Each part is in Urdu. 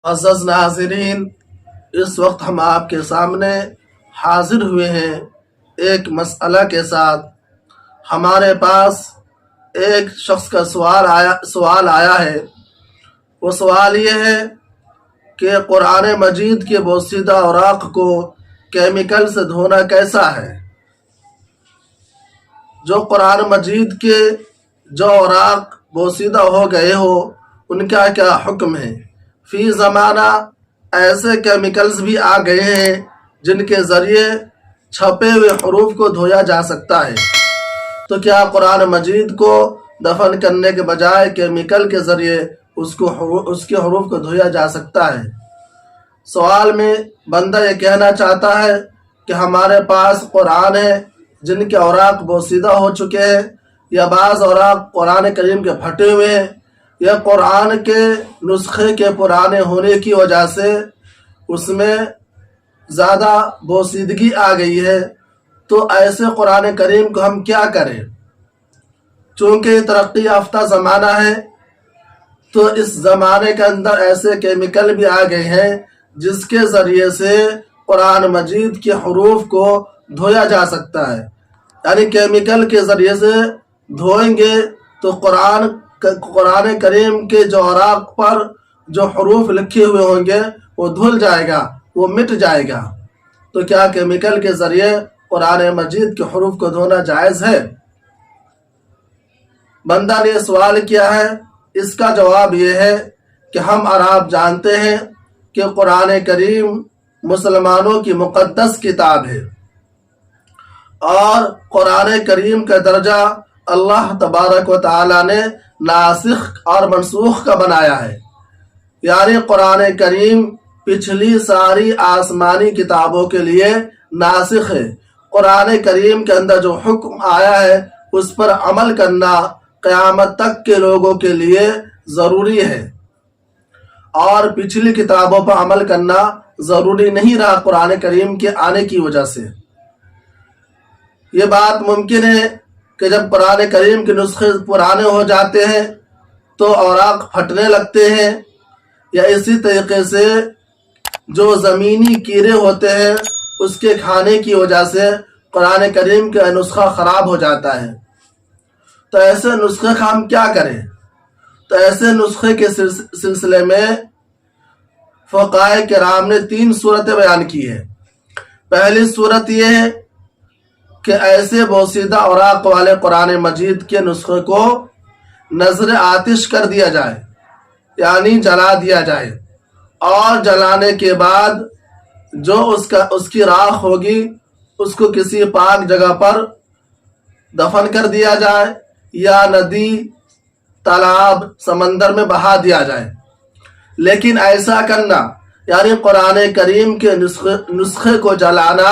عزیز ناظرین، اس وقت ہم آپ کے سامنے حاضر ہوئے ہیں ایک مسئلہ کے ساتھ۔ ہمارے پاس ایک شخص کا سوال آیا ہے۔ وہ سوال یہ ہے کہ قرآن مجید کے بوسیدہ اوراق کو کیمیکل سے دھونا کیسا ہے؟ جو قرآن مجید کے جو اوراق بوسیدہ ہو گئے ہو ان کا کیا حکم ہے؟ فی زمانہ ایسے کیمیکلز بھی آ گئے ہیں جن کے ذریعے چھپے ہوئے حروف کو دھویا جا سکتا ہے، تو کیا قرآن مجید کو دفن کرنے کے بجائے کیمیکل کے ذریعے اس کے حروف کو دھویا جا سکتا ہے؟ سوال میں بندہ یہ کہنا چاہتا ہے کہ ہمارے پاس قرآن ہے جن کے اوراق بوسیدہ ہو چکے ہیں، یا بعض اوراق قرآن کریم کے پھٹے ہوئے ہیں، یا قرآن کے نسخے کے پرانے ہونے کی وجہ سے اس میں زیادہ بوسیدگی آ گئی ہے، تو ایسے قرآن کریم کو ہم کیا کریں؟ چونکہ یہ ترقی یافتہ زمانہ ہے، تو اس زمانے کے اندر ایسے کیمیکل بھی آ گئے ہیں جس کے ذریعے سے قرآن مجید کے حروف کو دھویا جا سکتا ہے۔ یعنی کیمیکل کے ذریعے سے دھوئیں گے تو قرآن کریم کے جو اوراق پر جو حروف لکھے ہوئے ہوں گے وہ دھل جائے گا، وہ مٹ جائے گا۔ تو کیا کیمیکل کے ذریعے قرآن مجید کے حروف کو دھونا جائز ہے؟ بندہ نے سوال کیا ہے، اس کا جواب یہ ہے کہ ہم اور آپ جانتے ہیں کہ قرآن کریم مسلمانوں کی مقدس کتاب ہے، اور قرآن کریم کا درجہ اللہ تبارک و تعالی نے ناسخ اور منسوخ کا بنایا ہے۔ یعنی قرآن کریم پچھلی ساری آسمانی کتابوں کے لیے ناسخ ہے۔ قرآن کریم کے اندر جو حکم آیا ہے اس پر عمل کرنا قیامت تک کے لوگوں کے لیے ضروری ہے، اور پچھلی کتابوں پر عمل کرنا ضروری نہیں رہا قرآن کریم کے آنے کی وجہ سے۔ یہ بات ممکن ہے کہ جب قرآن کریم کے نسخے پرانے ہو جاتے ہیں تو اوراق پھٹنے لگتے ہیں، یا اسی طریقے سے جو زمینی کیڑے ہوتے ہیں اس کے کھانے کی وجہ سے قرآن کریم کا نسخہ خراب ہو جاتا ہے۔ تو ایسے نسخے کا ہم کیا کریں؟ تو ایسے نسخے کے سلسلے میں فقہائے کرام نے 3 صورتیں بیان کی ہے۔ پہلی صورت یہ ہے کہ ایسے بوسیدہ اوراق والے قرآن مجید کے نسخے کو نذر آتش کر دیا جائے، یعنی جلا دیا جائے، اور جلانے کے بعد جو اس کی راکھ ہوگی اس کو کسی پاک جگہ پر دفن کر دیا جائے، یا ندی، تالاب، سمندر میں بہا دیا جائے۔ لیکن ایسا کرنا، یعنی قرآن کریم کے نسخے کو جلانا،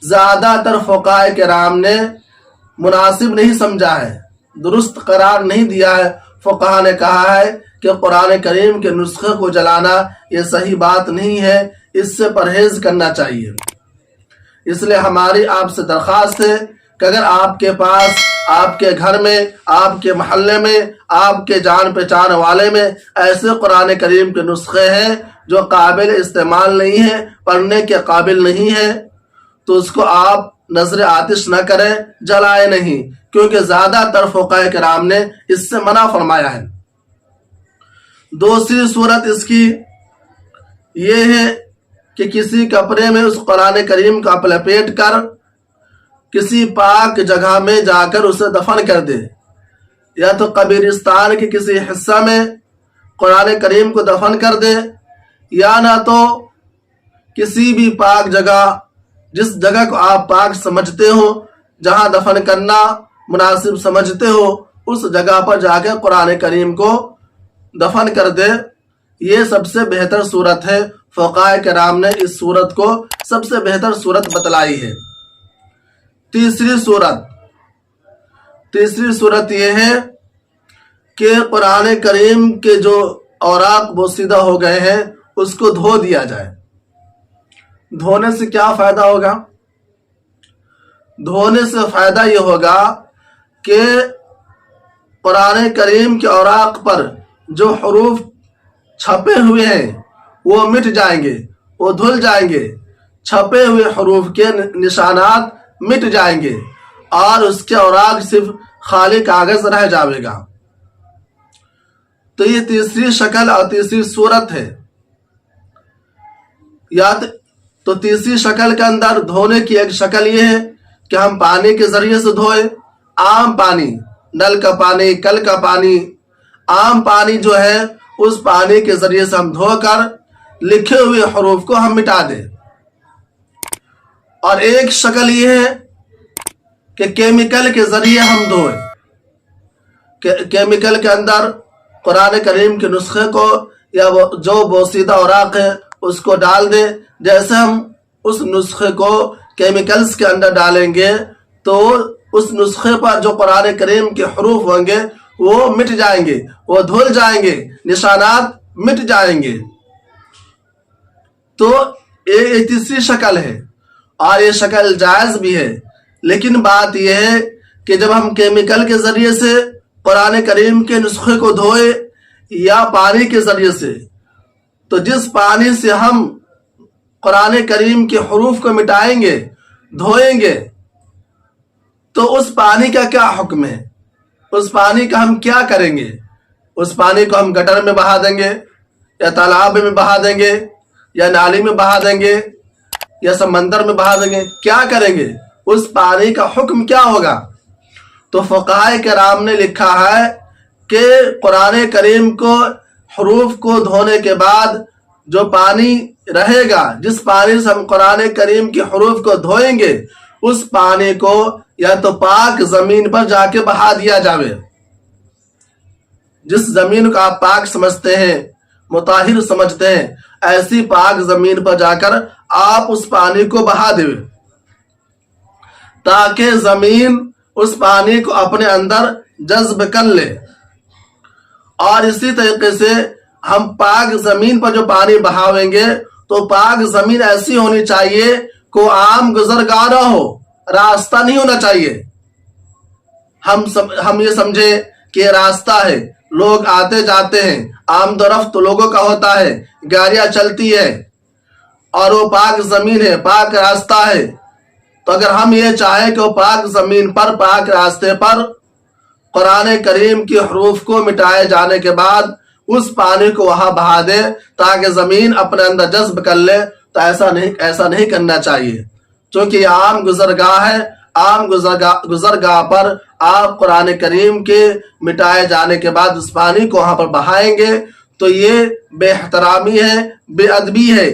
زیادہ تر فقہائے کرام نے مناسب نہیں سمجھا ہے، درست قرار نہیں دیا ہے۔ فقہا نے کہا ہے کہ قرآن کریم کے نسخے کو جلانا یہ صحیح بات نہیں ہے، اس سے پرہیز کرنا چاہیے۔ اس لیے ہماری آپ سے درخواست ہے کہ اگر آپ کے پاس، آپ کے گھر میں، آپ کے محلے میں، آپ کے جان پہچان والے میں ایسے قرآن کریم کے نسخے ہیں جو قابل استعمال نہیں ہیں، پڑھنے کے قابل نہیں ہیں، تو اس کو آپ نذر آتش نہ کریں، جلائے نہیں، کیونکہ زیادہ تر فقہائے کرام نے اس سے منع فرمایا ہے۔ دوسری صورت اس کی یہ ہے کہ کسی کپڑے میں اس قرآن کریم کا لپیٹ کر کسی پاک جگہ میں جا کر اسے دفن کر دے، یا تو قبرستان کے کسی حصہ میں قرآن کریم کو دفن کر دے، یا نہ تو کسی بھی پاک جگہ، جس جگہ کو آپ پاک سمجھتے ہو، جہاں دفن کرنا مناسب سمجھتے ہو، اس جگہ پر جا کے قرآن کریم کو دفن کر دے۔ یہ سب سے بہتر صورت ہے۔ فقہائے کرام نے اس صورت کو سب سے بہتر صورت بتلائی ہے۔ تیسری صورت یہ ہے کہ قرآن کریم کے جو اوراق بوسیدہ ہو گئے ہیں اس کو دھو دیا جائے۔ دھونے سے کیا فائدہ ہوگا؟ دھونے سے فائدہ یہ ہوگا کہ قرآن کریم کے اوراق پر جو حروف چھپے ہوئے ہیں وہ مٹ جائیں گے، وہ دھل جائیں گے، چھپے ہوئے حروف کے نشانات مٹ جائیں گے اور اس کے اوراق صرف خالی کاغذ رہ جاوے گا۔ تو یہ تیسری شکل اور تیسری صورت ہے۔ یا تو تیسری شکل کے اندر دھونے کی ایک شکل یہ ہے کہ ہم پانی کے ذریعے سے دھوئے، عام پانی، نل کا پانی، کل کا پانی، عام پانی جو ہے اس پانی کے ذریعے سے ہم دھو کر لکھے ہوئے حروف کو ہم مٹا دیں۔ اور ایک شکل یہ ہے کہ کیمیکل کے ذریعے ہم دھوئیں، کیمیکل کے اندر قرآن کریم کے نسخے کو یا جو بوسیدہ اوراق ہے اس کو ڈال دیں۔ جیسے ہم اس نسخے کو کیمیکلز کے اندر ڈالیں گے تو اس نسخے پر جو قرآن کریم کے حروف ہوں گے وہ مٹ جائیں گے، وہ دھل جائیں گے، نشانات مٹ جائیں گے۔ تو یہ تیسری شکل ہے اور یہ شکل جائز بھی ہے، لیکن بات یہ ہے کہ جب ہم کیمیکل کے ذریعے سے قرآن کریم کے نسخے کو دھوئے یا پانی کے ذریعے سے، تو جس پانی سے ہم قرآن کریم کے حروف کو مٹائیں گے، دھوئیں گے، تو اس پانی کا کیا حکم ہے؟ اس پانی کا ہم کیا کریں گے؟ اس پانی کو ہم گٹر میں بہا دیں گے یا تالاب میں بہا دیں گے یا نالی میں بہا دیں گے یا سمندر میں بہا دیں گے؟ کیا کریں گے؟ اس پانی کا حکم کیا ہوگا؟ تو فقہاء کرام نے لکھا ہے کہ قرآن کریم کو حروف کو دھونے کے بعد جو پانی رہے گا، جس پانی سے ہم قرآن کریم کے حروف کو دھوئیں گے، اس پانی کو یا تو پاک زمین پر جا کے بہا دیا جاوے۔ جس زمین کو آپ پاک سمجھتے ہیں، مطہر سمجھتے ہیں، ایسی پاک زمین پر جا کر آپ اس پانی کو بہا دیں تاکہ زمین اس پانی کو اپنے اندر جذب کر لے۔ اور اسی طریقے سے ہم پاک زمین پر جو پانی بہاویں گے تو پاک زمین ایسی ہونی چاہیے کو عام گزرگاہ نہ ہو، راستہ نہیں ہونا چاہیے۔ ہم یہ سمجھے کہ یہ راستہ ہے، لوگ آتے جاتے ہیں، آمد و رفت لوگوں کا ہوتا ہے، گاڑیاں چلتی ہے اور وہ پاک زمین ہے، پاک راستہ ہے۔ تو اگر ہم یہ چاہیں کہ وہ پاک زمین پر، پاک راستے پر قرآن کریم کے حروف کو مٹائے جانے کے بعد اس پانی کو وہاں بہا دے تاکہ زمین اپنے اندر جذب کر لے، تو ایسا نہیں کرنا چاہیے، چونکہ یہ عام گزرگاہ ہے۔ عام گزرگاہ پر آپ قرآن کریم کے مٹائے جانے کے بعد اس پانی کو وہاں پر بہائیں گے تو یہ بے احترامی ہے، بے ادبی ہے۔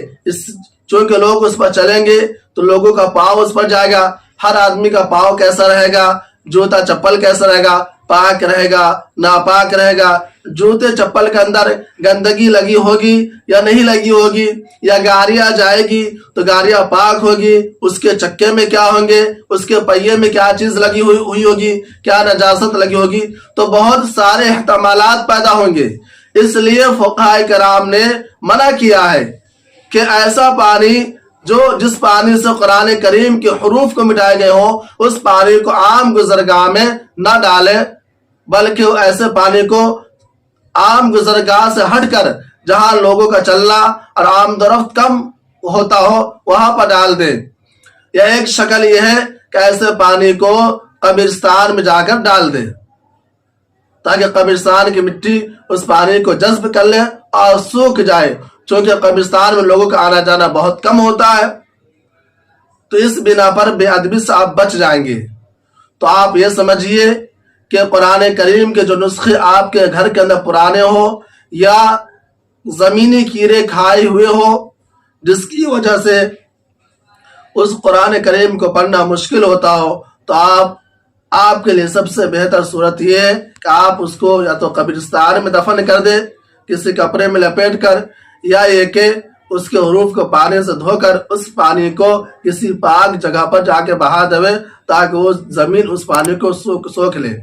چونکہ لوگ اس پر چلیں گے تو لوگوں کا پاؤں اس پر جائے گا، ہر آدمی کا پاؤں کیسا رہے گا، جوتا چپل کیسا رہے گا، پاک رہے گا، ناپاک رہے گا، جوتے چپل کے اندر گندگی لگی ہوگی یا نہیں لگی ہوگی، یا گاڑیاں جائے گی تو گاڑیاں پاک ہوگی، اس کے چکے میں کیا ہوں گے، اس کے پہیے میں کیا چیز لگی ہوئی ہوگی، کیا نجاست لگی ہوگی، تو بہت سارے احتمالات پیدا ہوں گے۔ اس لیے فقہاء کرام نے منع کیا ہے کہ ایسا پانی جس پانی سے قرآن کریم کے حروف کو مٹائے گئے ہوں، اس پانی کو عام گزرگاہ میں نہ ڈالیں، بلکہ ایسے پانی کو عام گزرگاہ سے ہٹ کر جہاں لوگوں کا چلنا اور آمد و رفت کم ہوتا ہو وہاں پر ڈال دیں۔ یا ایک شکل یہ ہے کہ ایسے پانی کو قبرستان میں جا کر ڈال دیں تاکہ قبرستان کی مٹی اس پانی کو جذب کر لے اور سوکھ جائے، چونکہ قبرستان میں لوگوں کا آنا جانا بہت کم ہوتا ہے۔ تو اس بنا پر بے ادبی سے آپ بچ جائیں گے۔ تو آپ یہ سمجھیے کہ قرآن کریم کے جو نسخے آپ کے گھر کے اندر پرانے ہو یا زمینی کیڑے کھائے ہوئے ہو، جس کی وجہ سے اس قرآن کریم کو پڑھنا مشکل ہوتا ہو، تو آپ کے لیے سب سے بہتر صورت یہ ہے کہ آپ اس کو یا تو قبرستان میں دفن کر دیں کسی کپڑے میں لپیٹ کر، یا یہ کہ اس کے حروف کو پانی سے دھو کر اس پانی کو کسی پاک جگہ پر جا کے بہا دے تاکہ وہ زمین اس پانی کو سوکھ لے۔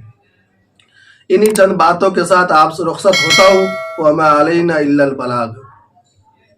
انہی چند باتوں کے ساتھ آپ سے رخصت ہوتا ہوں۔ وَمَا عَلَيْنَا إِلَّا الْبَلَاغُ۔